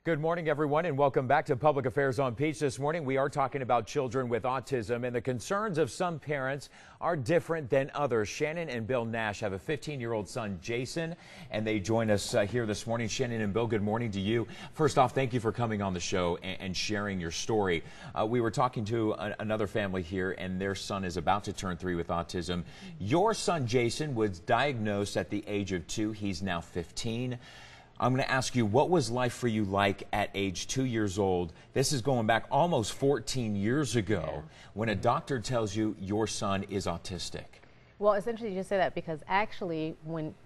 Good morning, everyone, and welcome back to Public Affairs on Peach. This morning, we are talking about children with autism, and the concerns of some parents are different than others. Shannon and Bill Nash have a 15-year-old son, Jason, and they join us here this morning. Shannon and Bill, good morning to you. First off, thank you for coming on the show and sharing your story. We were talking to another family here, and their son is about to turn 3 with autism. Your son, Jason, was diagnosed at the age of 2. He's now 15. I'm going to ask you, what was life for you like at age 2 years old? This is going back almost 14 years ago when a doctor tells you your son is autistic. Well, it's interesting you say that because actually,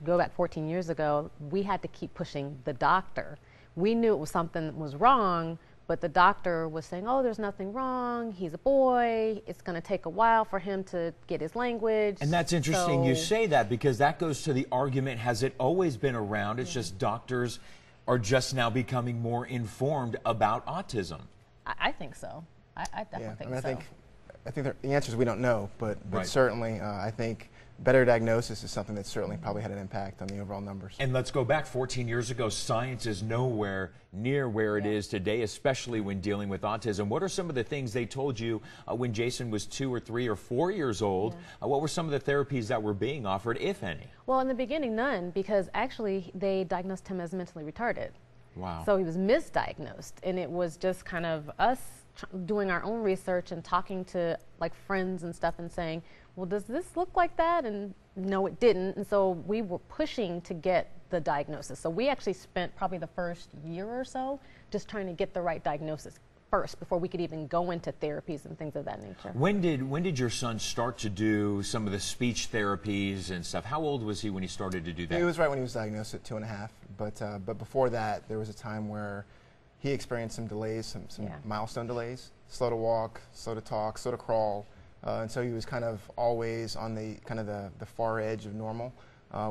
go back 14 years ago, we had to keep pushing the doctor. We knew it was something that was wrong, but the doctor was saying, oh, there's nothing wrong. He's a boy. It's going to take a while for him to get his language. And that's interesting you say that, because that goes to the argument, has it always been around? It's just doctors are just now becoming more informed about autism. I think so. I definitely think so. I think the answer is we don't know, but certainly I think better diagnosis is something that certainly probably had an impact on the overall numbers. And let's go back 14 years ago. Science is nowhere near where it is today, especially when dealing with autism. What are some of the things they told you when Jason was 2 or 3 or 4 years old? What were some of the therapies that were being offered, if any? Well, in the beginning, none, because actually they diagnosed him as mentally retarded. Wow. So he was misdiagnosed, and it was just kind of us doing our own research and talking to like friends and stuff and saying, well, does this look like that? And no, it didn't. And so we were pushing to get the diagnosis. So we actually spent probably the first year or so just trying to get the right diagnosis first before we could even go into therapies and things of that nature. When did your son start to do some of the speech therapies and stuff? How old was he when he started to do that? He was right when he was diagnosed at 2.5. But before that, there was a time where he experienced some delays, some milestone delays, slow to walk, slow to talk, slow to crawl. And so he was kind of always on the far edge of normal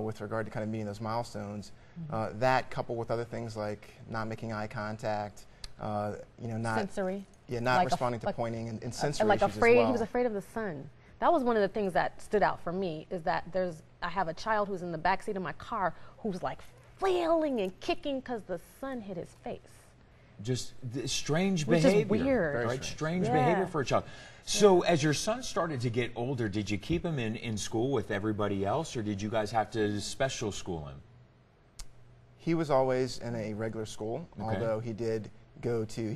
with regard to kind of meeting those milestones. That coupled with other things like not making eye contact, not sensory, not like responding to pointing and sensory like issues afraid. as well. He was afraid of the sun. That was one of the things that stood out for me, is that I have a child who's in the back seat of my car who's like flailing and kicking because the sun hit his face. Just strange behavior. Which is weird. Right? Strange behavior for a child. So as your son started to get older, did you keep him in school with everybody else, or did you guys have to special school him? He was always in a regular school, although he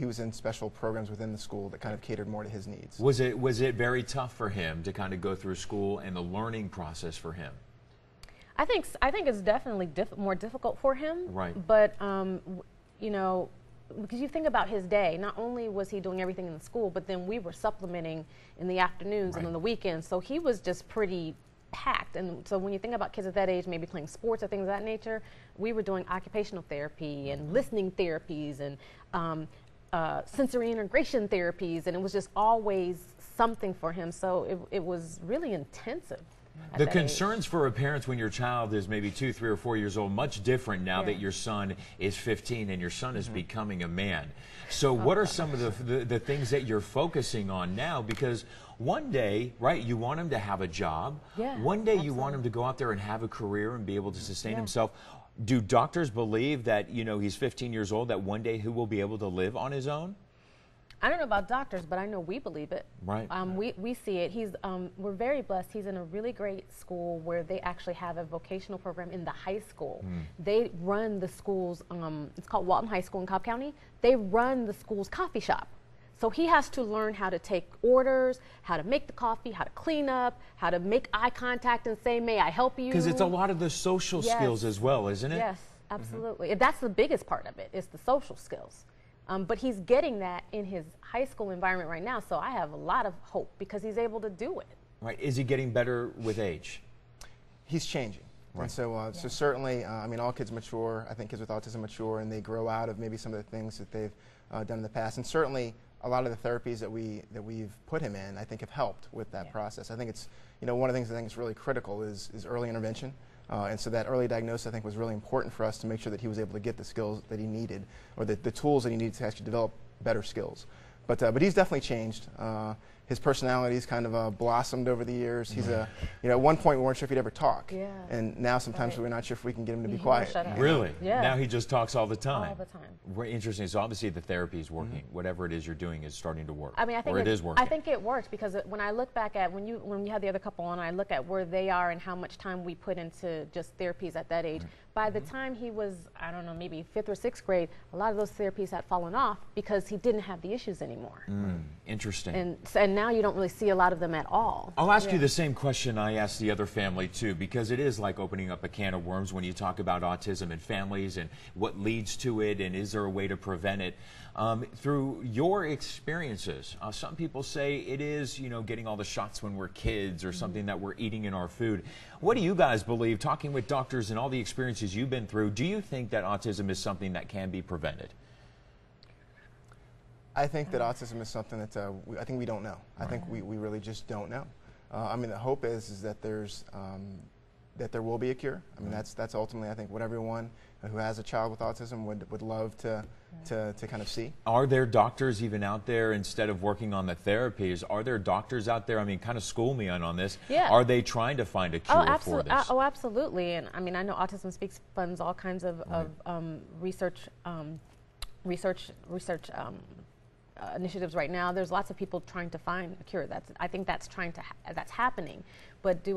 was in special programs within the school that kind of catered more to his needs. Was it very tough for him to kind of go through school and the learning process for him? I think it's definitely more difficult for him. Right. But because you think about his day, not only was he doing everything in the school, but then we were supplementing in the afternoons and on the weekends. So he was just pretty packed. And so when you think about kids at that age, maybe playing sports or things of that nature, we were doing occupational therapy and listening therapies and sensory integration therapies, and it was just always something for him. So it was really intensive. The concerns for a parent when your child is maybe 2, 3, or 4 years old, much different now that your son is 15 and your son is becoming a man. So what are some of the things that you're focusing on now? Because one day, you want him to have a job. One day you want him to go out there and have a career and be able to sustain himself. Do doctors believe that, he's 15 years old, that one day he will be able to live on his own? I don't know about doctors, but I know we believe it. Right. We see it. We're very blessed. He's in a really great school where they actually have a vocational program in the high school. They run the school's, it's called Walton High School in Cobb County. They run the school's coffee shop. So he has to learn how to take orders, how to make the coffee, how to clean up, how to make eye contact and say, may I help you? Because it's a lot of the social skills as well, isn't it? Yes, absolutely. That's the biggest part of it, is the social skills. But he's getting that in his high school environment right now, so I have a lot of hope because he's able to do it. Right. Is he getting better with age? He's changing. Right. And so certainly, all kids mature. I think kids with autism mature, and they grow out of maybe some of the things that they've done in the past. And certainly, a lot of the therapies that we've put him in, I think, have helped with that process. I think it's, one of the things I think is really critical is early intervention. And so that early diagnosis, I think, was really important for us to make sure that he was able to get the skills that he needed, or the tools that he needed to actually develop better skills. But he's definitely changed. his personality's kind of blossomed over the years. He's a, at one point we weren't sure if he'd ever talk. Yeah. And now sometimes we're not sure if we can get him to be He quiet. shut up. Really? Yeah. Now he just talks all the time. All the time. Very interesting. So obviously the therapy is working. Whatever it is you're doing is starting to work. I mean, I think or it is working. I think it works because when I look back at when you had the other couple on, I look at where they are and how much time we put into just therapies at that age. By the time he was, I don't know, maybe 5th or 6th grade, a lot of those therapies had fallen off because he didn't have the issues anymore. Interesting. And now you don't really see a lot of them at all. I'll ask you the same question I asked the other family too, because it is like opening up a can of worms when you talk about autism and families and what leads to it and is there a way to prevent it. Through your experiences, some people say it is, getting all the shots when we're kids or something that we're eating in our food. What do you guys believe, talking with doctors and all the experiences you've been through, do you think that autism is something that can be prevented? I think that autism is something that I think we don't know. I think we really just don't know. I mean, the hope is that that there will be a cure. I mean, that's ultimately, I think, what everyone who has a child with autism would love to kind of see. Are there doctors even out there, instead of working on the therapies, are there doctors out there, I mean, kind of school me on this, are they trying to find a cure for this? Oh, absolutely. And I mean, I know Autism Speaks funds all kinds of research initiatives right now. There's lots of people trying to find a cure. I think that's that's happening. But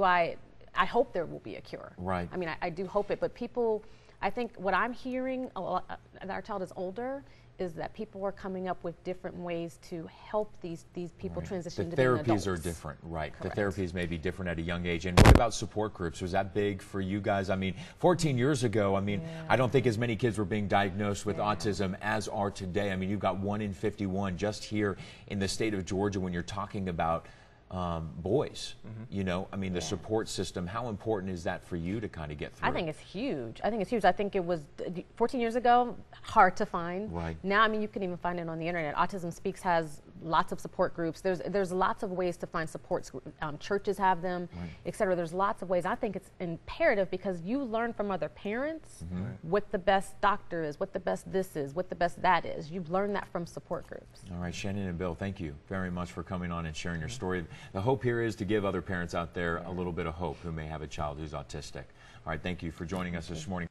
I hope there will be a cure. Right. I mean, I do hope it. But people, I think what I'm hearing, that our child is older, is that people are coming up with different ways to help these people transition to being adults. The therapies are different, right? Correct. The therapies may be different at a young age. And what about support groups? Was that big for you guys? I mean, 14 years ago, I mean, I don't think as many kids were being diagnosed with autism as are today. I mean, you've got 1 in 51 just here in the state of Georgia when you're talking about boys. I mean, the support system, how important is that for you to kind of get through? I think it's huge. I think it was 14 years ago, hard to find. Right. Now, I mean, you can even find it on the internet. Autism Speaks has lots of support groups. There's lots of ways to find support. Churches have them, et cetera. There's lots of ways. I think it's imperative because you learn from other parents what the best doctor is, what the best this is, what the best that is. You've learned that from support groups. All right, Shannon and Bill, thank you very much for coming on and sharing your story. The hope here is to give other parents out there a little bit of hope who may have a child who's autistic. All right, thank you for joining us this morning.